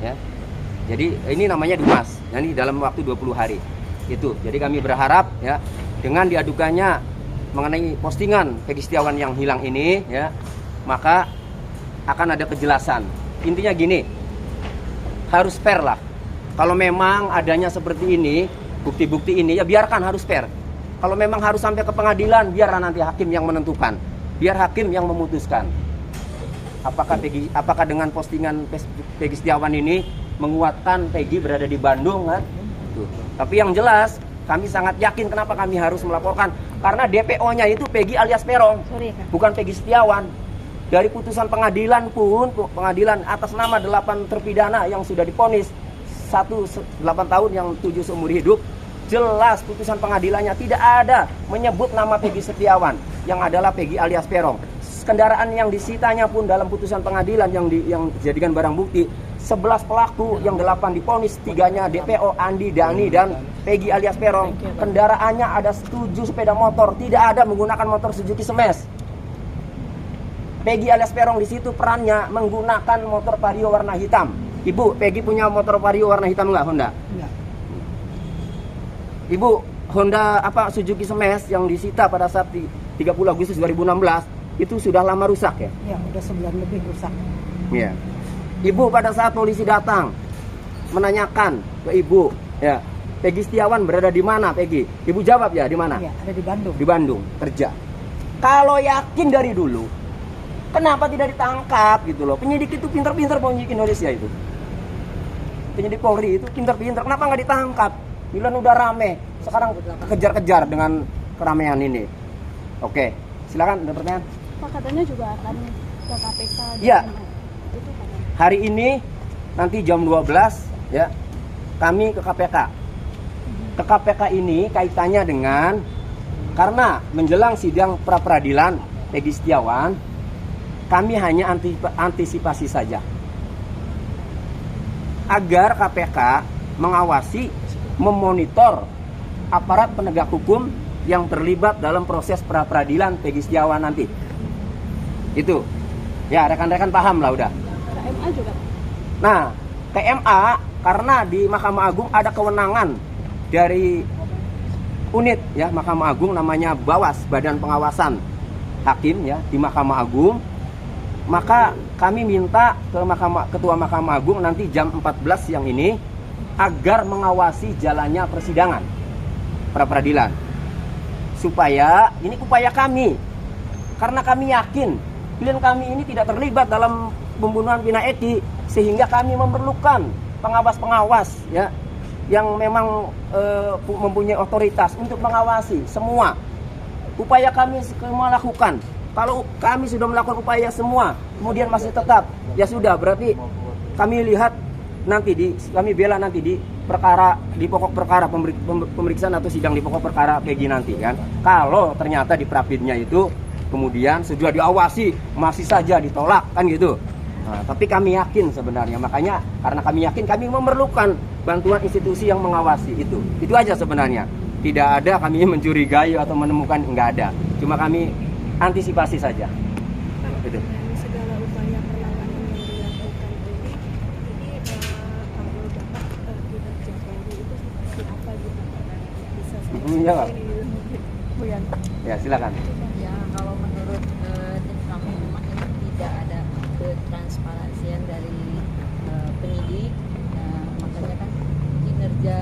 ya. Jadi ini namanya Dumas, ini dalam waktu 20 hari. Itu. Jadi kami berharap ya dengan diadukannya mengenai postingan Peggy Setiawan yang hilang ini ya, maka akan ada kejelasan. Intinya gini, harus fair lah. Kalau memang adanya seperti ini, bukti-bukti ini ya biarkan, harus fair. Kalau memang harus sampai ke pengadilan, biarlah nanti hakim yang menentukan. Biar hakim yang memutuskan. Apakah dengan postingan Peggy Setiawan ini menguatkan Peggy berada di Bandung kan? Tuh. Tapi yang jelas kami sangat yakin kenapa kami harus melaporkan, karena DPO-nya itu Peggy alias Peron, bukan Peggy Setiawan. Dari putusan pengadilan pun, pengadilan atas nama 8 terpidana yang sudah divonis 1 8 tahun yang 7 seumur hidup, jelas putusan pengadilannya tidak ada menyebut nama Peggy Setiawan, yang adalah Peggy alias Peron. Kendaraan yang disitanya pun dalam putusan pengadilan yang dijadikan barang bukti, 11 pelaku yang 8 divonis, 3-nya DPO, Andi, Dani, dan Peggy alias Peron. Kendaraannya ada 7 sepeda motor, tidak ada menggunakan motor Suzuki Smash. Peggy alias Peron di situ perannya menggunakan motor Vario warna hitam. Ibu, Peggy punya motor Vario warna hitam nggak, Honda? Enggak. Ibu, Honda Suzuki Smash yang disita pada saat 30 Agustus 2016 itu sudah lama rusak ya? Ya, udah sebulan lebih rusak. Iya. Ibu pada saat polisi datang menanyakan ke ibu, ya, Peggy Setiawan berada di mana, Peggy? Ibu jawab ya, di mana? Iya, ada di Bandung. Di Bandung, kerja. Kalau yakin dari dulu, kenapa tidak ditangkap gitu loh? Penyidik itu pintar-pintar, penyidik Indonesia itu. Penyidik Polri itu pintar-pintar, kenapa nggak ditangkap? Bilang udah rame, sekarang kejar-kejar dengan keramaian ini. Oke, silakan ada pertanyaan. Pak, katanya juga akan ke KPK. Iya. Itu kapan? Hari ini nanti jam 12 ya, kami ke KPK. Ke KPK ini kaitannya dengan karena menjelang sidang pra peradilan Peggy Setiawan, kami hanya antisipasi saja agar KPK mengawasi, memonitor aparat penegak hukum yang terlibat dalam proses pra peradilan Peggy Setiawan nanti. Itu ya, rekan-rekan paham lah udah. KMA juga. Nah, KMA karena di Mahkamah Agung ada kewenangan dari unit ya Mahkamah Agung, namanya Bawas, Badan Pengawasan Hakim ya, di Mahkamah Agung. Maka kami minta ke Ketua Mahkamah Agung nanti jam 14 siang ini agar mengawasi jalannya persidangan pra peradilan. Supaya ini upaya kami, karena kami yakin klien kami ini tidak terlibat dalam pembunuhan Vina Eki, sehingga kami memerlukan pengawas-pengawas ya yang memang mempunyai otoritas untuk mengawasi semua upaya kami semua lakukan. Kalau kami sudah melakukan upaya semua, kemudian masih tetap, ya sudah, berarti kami lihat nanti kami bela nanti di perkara, di pokok perkara, pemeriksaan atau sidang di pokok perkara Peggy nanti kan. Kalau ternyata di prapidnya itu kemudian sudah diawasi masih saja ditolak kan gitu. Nah, tapi kami yakin sebenarnya, makanya karena kami yakin kami memerlukan bantuan institusi yang mengawasi itu. Itu aja sebenarnya. Tidak ada kami mencurigai atau menemukan, enggak ada. Cuma kami antisipasi saja. Gitu. Dengan segala upaya perlawanan yang dilakukan ini kalau Bapak kinerja Polri itu seperti apa gitu? Bisa Iya, Pak. Bu Yan. Ya, silakan. Ya, kalau menurut tim kami memang ini tidak ada ketransparansian dari penyidik. Nah, makanya kan kinerja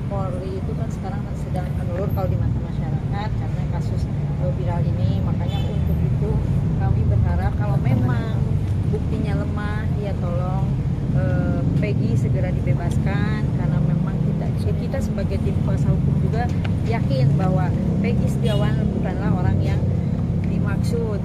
Polri itu kan sekarang sedang menurun kalau di mata masyarakat karena kasus viral ini. Makanya untuk itu kami berharap kalau memang buktinya lemah, ya tolong Peggy segera dibebaskan, karena memang kita sebagai tim kuasa hukum juga yakin bahwa Peggy Setiawan bukanlah orang yang dimaksud.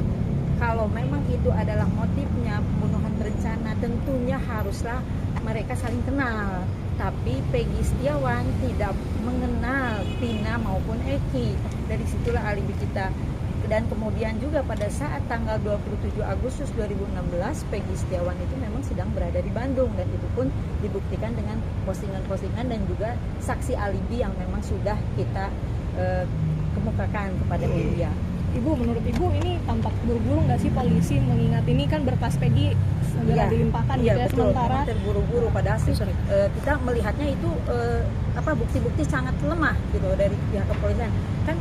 Kalau memang itu adalah motifnya pembunuhan berencana, tentunya haruslah mereka saling kenal. Tapi Peggy Setiawan tidak mengenal Vina maupun Eki. Dari situlah alibi kita. Dan kemudian juga pada saat tanggal 27 Agustus 2016 Peggy Setiawan itu memang sedang berada di Bandung, dan itu pun dibuktikan dengan postingan-postingan dan juga saksi alibi yang memang sudah kita kemukakan kepada media. Ibu, menurut Ibu ini tampak buru-buru nggak sih polisi mengingat ini kan berkas Peggy segera dilimpahkan gitu ya, betul. sementara Memang terburu-buru padahal kita melihatnya itu bukti-bukti sangat lemah gitu dari pihak kepolisian. Kan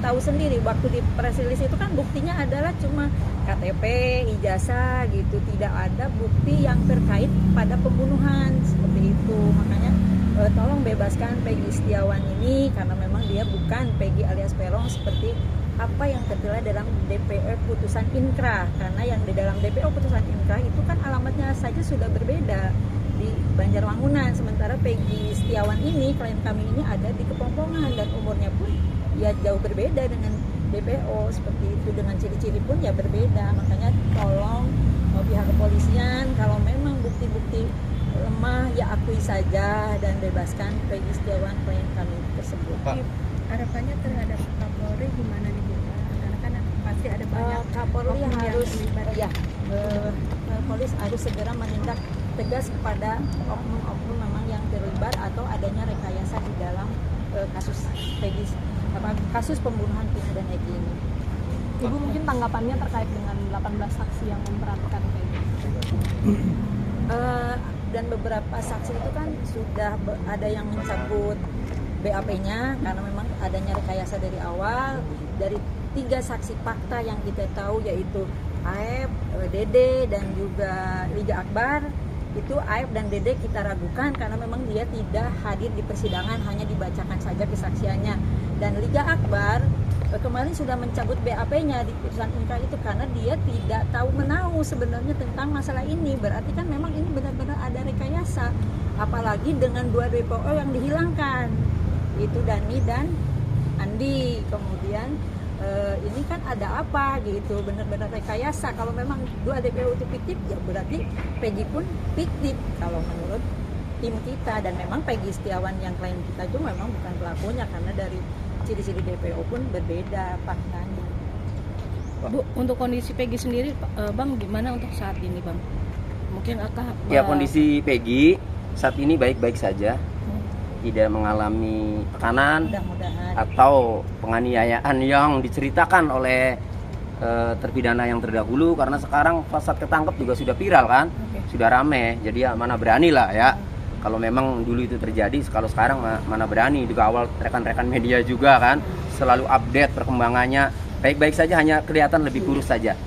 tahu sendiri waktu di press release itu kan buktinya adalah cuma KTP, ijazah gitu, tidak ada bukti yang terkait pada pembunuhan seperti itu. Makanya tolong bebaskan Peggy Setiawan ini karena memang dia bukan Peggy alias Peron seperti apa yang tertera dalam DPO putusan Inkra, karena yang di dalam DPO putusan Inkra itu kan alamatnya saja sudah berbeda di Banjarwangunan, sementara Peggy Setiawan ini klien kami ini ada di Kepompongan dan umurnya pun ya jauh berbeda dengan DPO seperti itu, dengan ciri-ciri pun ya berbeda. Makanya tolong pihak kepolisian kalau memang bukti-bukti lemah ya akui saja dan bebaskan Peggy Setiawan klien kami tersebut. harapannya terhadap Kapolri gimana nih Bu? Karena kan pasti ada banyak Kapolri oknum yang harus terlibat. Kapolri harus segera menindak tegas kepada oknum-oknum memang yang terlibat atau adanya rekayasa di dalam kasus pembunuhan Vina dan Egi ini. Ibu mungkin tanggapannya terkait dengan 18 saksi yang memperankan Peggy. Dan beberapa saksi itu kan sudah ada yang mencabut BAP-nya karena memang adanya rekayasa dari awal. Dari 3 saksi fakta yang kita tahu yaitu Aep, Dede dan juga Liga Akbar, itu Aep dan Dede kita ragukan karena memang dia tidak hadir di persidangan, hanya dibacakan saja kesaksiannya. Dan Liga Akbar kemarin sudah mencabut BAP-nya di putusan Inkra itu karena dia tidak tahu menahu sebenarnya tentang masalah ini. Berarti kan memang ini benar-benar ada rekayasa, apalagi dengan 2 DPO yang dihilangkan, itu Dani dan Andi. Kemudian ini kan ada apa gitu, benar-benar rekayasa. Kalau memang 2 DPO itu fiktif ya berarti Peggy pun fiktif kalau menurut tim kita. Dan memang Peggy Setiawan yang klien kita itu memang bukan pelakunya karena dari ciri-ciri DPO pun berbeda faktanya. Bu, untuk kondisi Peggy sendiri, Bang, gimana untuk saat ini, Bang? Mungkin Ya, kondisi Peggy saat ini baik-baik saja, tidak mengalami tekanan Mudah-mudahan. atau penganiayaan yang diceritakan oleh terpidana yang terdahulu, karena sekarang pas saat ketangkep juga sudah viral kan, sudah rame. Jadi ya mana berani lah ya. Kalau memang dulu itu terjadi, kalau sekarang mana berani. Juga awal rekan-rekan media juga kan selalu update perkembangannya. Baik-baik saja, hanya kelihatan lebih kurus saja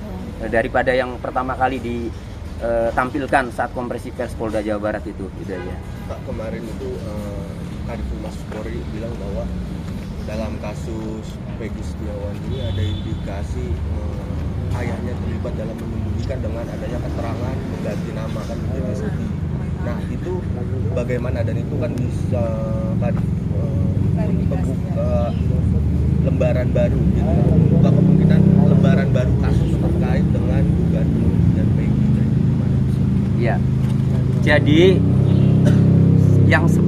daripada yang pertama kali ditampilkan saat konferensi pers Polda Jawa Barat itu aja. Pak, kemarin itu Kadif Humas Polri bilang bahwa dalam kasus Peggy Setiawan ini ada indikasi ayahnya terlibat dalam menyembunyikan dengan adanya keterangan mengganti nama kan menjadi Sudi. Nah itu bagaimana, dan itu kan bisa membuka lembaran baru gitu, membuka kemungkinan lembaran baru kasus terkait dengan dugaan dan Peggy. Iya. Jadi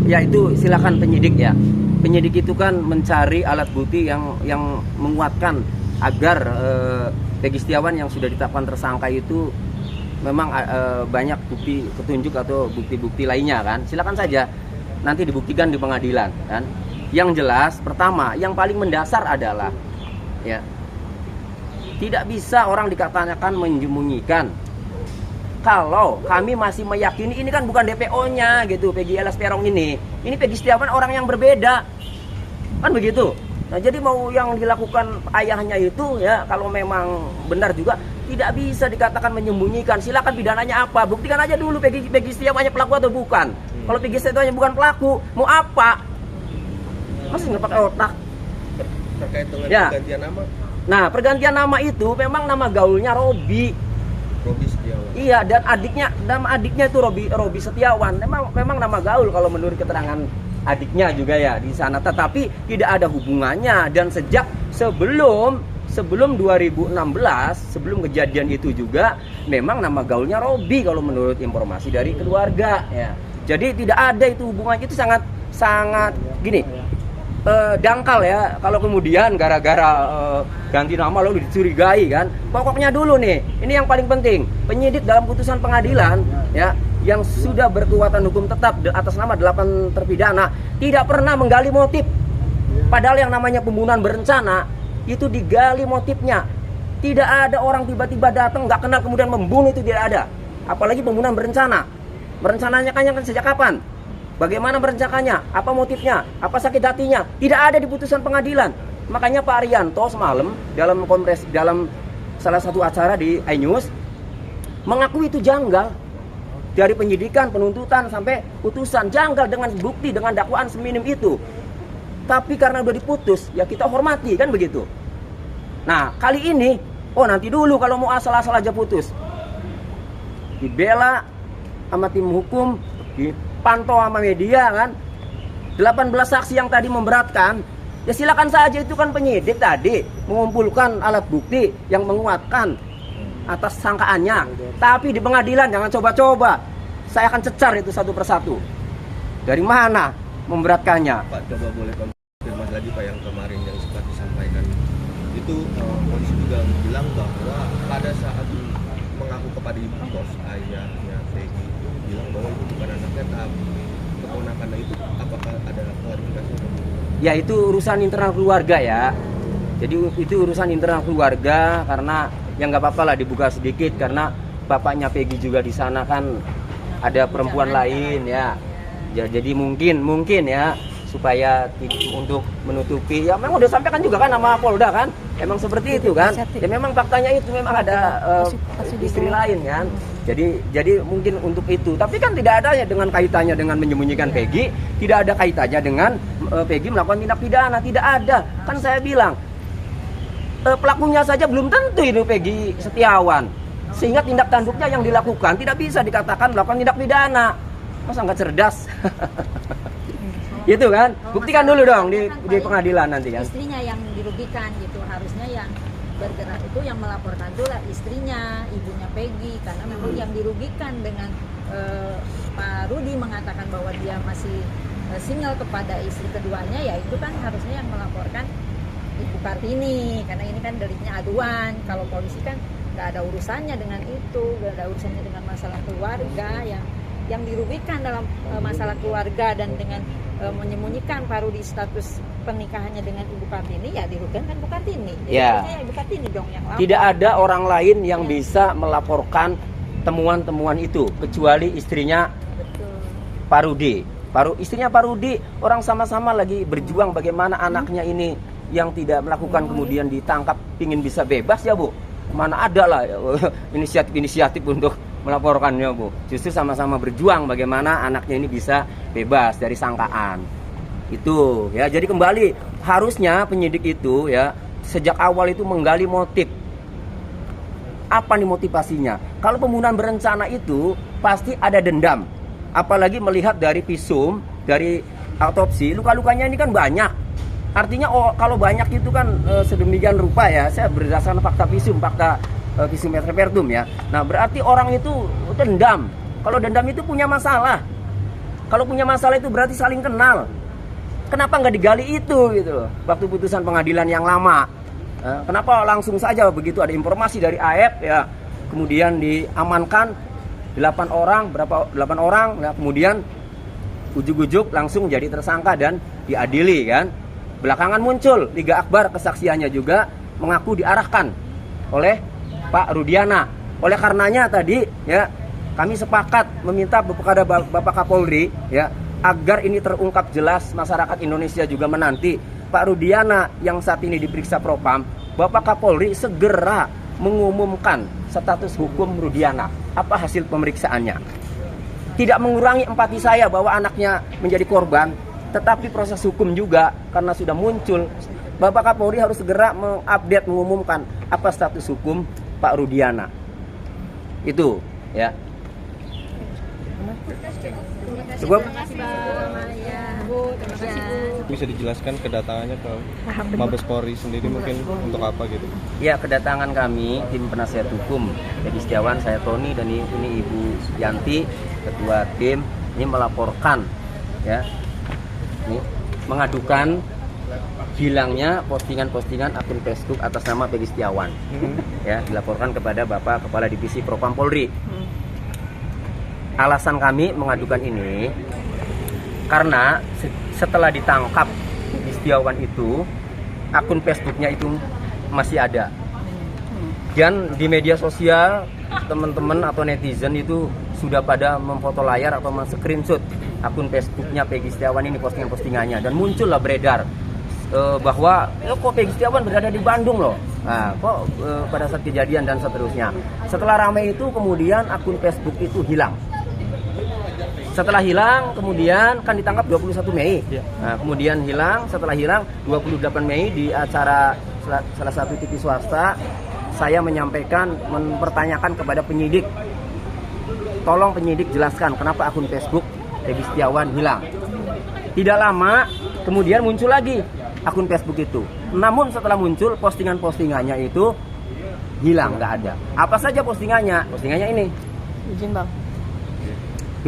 ya itu silakan penyidik ya. Penyidik itu kan mencari alat bukti yang menguatkan agar Peggy Setiawan yang sudah ditetapkan tersangka itu memang banyak bukti petunjuk atau bukti-bukti lainnya kan. Silakan saja nanti dibuktikan di pengadilan kan. Yang jelas pertama, yang paling mendasar adalah ya tidak bisa orang dikatakan menyembunyikan. Kalau kami masih meyakini ini kan bukan DPO-nya gitu, Peggy alias Peron ini Peggy Setiawan orang yang berbeda kan begitu. Nah jadi mau yang dilakukan ayahnya itu ya kalau memang benar juga tidak bisa dikatakan menyembunyikan. Silakan pidananya apa, buktikan aja dulu Peggy Setiawannya pelaku atau bukan. Kalau Peggy Setiawannya bukan pelaku, mau apa? Masih nggak pakai otak. Terkait dengan Ya. pergantian nama, Nah pergantian nama itu memang nama gaulnya Robi. Robi Setiawan. Iya, dan nama adiknya itu Robi Setiawan. Memang nama gaul kalau menurut keterangan adiknya juga ya di sana. Tetapi tidak ada hubungannya, dan sejak sebelum 2016, sebelum kejadian itu juga memang nama gaulnya Robi kalau menurut informasi dari keluarga ya. Jadi tidak ada itu hubungannya, itu sangat gini. Dangkal ya kalau kemudian gara-gara ganti nama lalu dicurigai kan. Pokoknya dulu nih, ini yang paling penting, penyidik dalam putusan pengadilan ya yang sudah berkekuatan hukum tetap atas nama 8 terpidana tidak pernah menggali motif. Padahal yang namanya pembunuhan berencana itu digali motifnya. Tidak ada orang tiba-tiba datang nggak kenal kemudian membunuh, itu tidak ada. Apalagi pembunuhan berencana. Merencanakannya kan sejak kapan? Bagaimana merencanakannya? Apa motifnya? Apa sakit hatinya? Tidak ada di putusan pengadilan. Makanya Pak Arianto semalam dalam salah satu acara di iNews mengaku itu janggal. Dari penyidikan, penuntutan sampai putusan, janggal dengan bukti, dengan dakwaan seminim itu. Tapi karena udah diputus, ya kita hormati, kan begitu. Nah, kali ini, nanti dulu kalau mau asal-asal aja putus. Dibela sama tim hukum, dipantau sama media kan. 18 saksi yang tadi memberatkan, ya silakan saja, itu kan penyidik tadi mengumpulkan alat bukti yang menguatkan atas sangkaannya. Tapi di pengadilan jangan coba-coba. Saya akan cecar itu satu persatu. Dari mana memberatkannya? Pak, coba boleh konfirmasi lagi Pak yang kemarin yang sempat disampaikan. Itu polisi juga bilang bahwa pada saat mengaku kepada ibu kos, ayahnya Peggy bilang bahwa itu bukan anaknya, tapi keponakannya itu. Apakah ada klarifikasi? Ya, itu urusan internal keluarga ya. Jadi itu urusan internal keluarga, karena yang nggak apa-apa lah dibuka sedikit, karena bapaknya Peggy juga di sana kan ada perempuan lain ya. Jadi mungkin ya supaya untuk menutupi, ya memang udah sampaikan juga kan nama Polda kan, emang seperti itu kan. Ya memang faktanya itu memang ada istri lain kan. Jadi mungkin untuk itu, tapi kan tidak ada ya dengan kaitannya dengan menyembunyikan Peggy, tidak ada kaitannya dengan Peggy melakukan tindak pidana, tidak ada. Kan saya bilang pelakunya saja belum tentu itu Peggy Setiawan, sehingga tindak tanduknya yang dilakukan tidak bisa dikatakan melakukan tindak pidana. Masa nggak cerdas? Itu kan, buktikan dulu dong di pengadilan nanti kan. Istrinya yang dirugikan gitu, harusnya yang bergerak itu yang melaporkan itu lah istrinya, ibunya Peggy, karena memang yang dirugikan dengan Pak Rudi mengatakan bahwa dia masih single kepada istri keduanya, ya itu kan harusnya yang melaporkan Ibu Kartini, karena ini kan deliknya aduan. Kalau polisi kan nggak ada urusannya dengan itu, nggak ada urusannya dengan masalah keluarga. Yang dirugikan dalam masalah keluarga dan dengan menyembunyikan Pak Rudi status pernikahannya dengan Ibu Kartini, ya dirugikan kan Ibu Kartini. Jadi harusnya Ibu Kartini dong yang lapor. Tidak ada orang lain yang bisa melaporkan temuan-temuan itu kecuali istrinya. Betul. Pak Rudi. Istrinya Pak Rudi, orang sama-sama lagi berjuang bagaimana anaknya ini yang tidak melakukan kemudian ditangkap, ingin bisa bebas ya Bu. Mana ada lah inisiatif untuk melaporkannya Bu. Justru sama-sama berjuang bagaimana anaknya ini bisa bebas dari sangkaan. Itu ya. Jadi kembali, harusnya penyidik itu ya sejak awal itu menggali motif. Apa nih motivasinya? Kalau pembunuhan berencana itu pasti ada dendam. Apalagi melihat dari visum, dari autopsi, luka-lukanya ini kan banyak. Artinya kalau banyak itu kan sedemikian rupa ya, saya berdasarkan fakta visum et repertum ya. Nah, berarti orang itu dendam. Kalau dendam itu punya masalah. Kalau punya masalah itu berarti saling kenal. Kenapa nggak digali itu gitu loh, waktu putusan pengadilan yang lama? Kenapa langsung saja begitu ada informasi dari AF ya, kemudian diamankan 8 orang, nah, kemudian ujuk-ujuk langsung jadi tersangka dan diadili kan. Belakangan muncul Liga Akbar, kesaksiannya juga mengaku diarahkan oleh Pak Rudiana. Oleh karenanya tadi ya kami sepakat meminta kepada Bapak Kapolri ya agar ini terungkap jelas, masyarakat Indonesia juga menanti Pak Rudiana yang saat ini diperiksa Propam, Bapak Kapolri segera mengumumkan status hukum Rudiana. Apa hasil pemeriksaannya? Tidak mengurangi empati saya bahwa anaknya menjadi korban, tetapi proses hukum juga karena sudah muncul, Bapak Kapolri harus segera mengupdate, mengumumkan apa status hukum Pak Rudiana. Itu ya. Cukup. Bisa dijelaskan kedatangannya ke Mabes Polri sendiri mungkin untuk apa gitu? Ya, kedatangan kami tim penasihat hukum Peggy Setiawan, saya Tony dan ini Ibu Yanti, ketua tim, ini melaporkan ya. Ini mengadukan hilangnya postingan-postingan akun Facebook atas nama Peggy Setiawan. Ya, dilaporkan kepada Bapak Kepala Divisi Propam Polri. Alasan kami mengadukan ini karena setelah ditangkap Peggy Setiawan itu, akun Facebooknya itu masih ada. Dan di media sosial teman-teman atau netizen itu sudah pada memfoto layar atau men-screenshot akun Facebooknya Peggy Setiawan ini, postingan-postingannya, dan muncullah beredar bahwa kok Peggy Setiawan berada di Bandung loh. Nah, kok pada saat kejadian dan seterusnya. Setelah ramai itu kemudian akun Facebook itu hilang. Setelah hilang kemudian kan ditangkap 21 Mei. Nah, kemudian hilang, setelah hilang 28 Mei di acara salah satu TV swasta saya menyampaikan, mempertanyakan kepada penyidik, tolong penyidik jelaskan kenapa akun Facebook Peggy Setiawan hilang. Tidak lama kemudian muncul lagi akun Facebook itu. Namun setelah muncul postingan-postingannya itu hilang, nggak ada. Apa saja postingannya? Postingannya ini. Izin bang.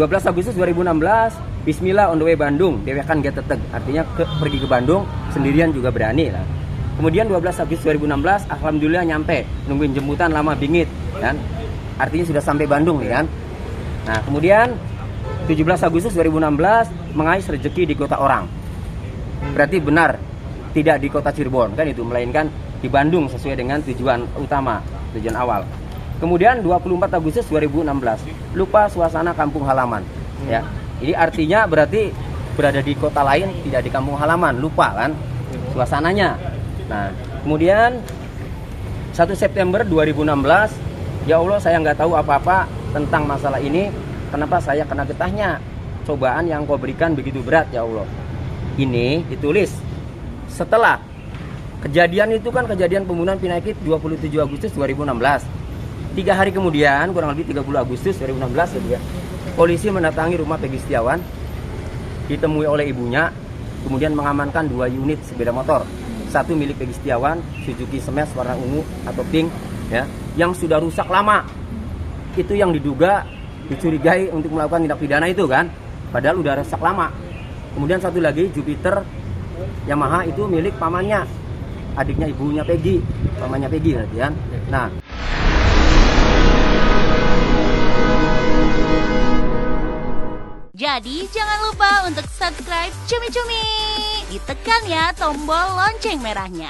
12 Agustus 2016, Bismillah on the way Bandung, dewekan get teteg. Artinya pergi ke Bandung sendirian juga berani lah. Kemudian 12 Agustus 2016, alhamdulillah nyampe, nungguin jemputan lama bingit kan. Artinya sudah sampai Bandung nih kan. Nah, kemudian 17 Agustus 2016 mengais rezeki di kota orang. Berarti benar tidak di kota Cirebon kan itu, melainkan di Bandung sesuai dengan tujuan utama, tujuan awal. Kemudian 24 Agustus 2016, lupa suasana kampung halaman ya. Ini artinya berarti berada di kota lain, tidak di kampung halaman, lupa kan suasananya. Nah, kemudian 1 September 2016, ya Allah saya nggak tahu apa-apa tentang masalah ini. Kenapa saya kena getahnya? Cobaan yang kau berikan begitu berat ya Allah. Ini ditulis setelah kejadian itu kan, kejadian pembunuhan Pinakit 27 Agustus 2016. 3 hari kemudian, kurang lebih 30 Agustus 2016 gitu ya, polisi mendatangi rumah Peggy Setiawan, ditemui oleh ibunya, kemudian mengamankan 2 unit sepeda motor. Satu milik Peggy Setiawan, Suzuki Smash warna ungu atau pink ya, yang sudah rusak lama. Itu yang diduga dicurigai untuk melakukan tindak pidana itu kan, padahal udah rusak lama. Kemudian satu lagi Jupiter Yamaha, itu milik pamannya, adiknya ibunya Peggy, pamannya Peggy kan. Nah, jadi jangan lupa untuk subscribe Cumi Cumi. Ditekan ya tombol lonceng merahnya.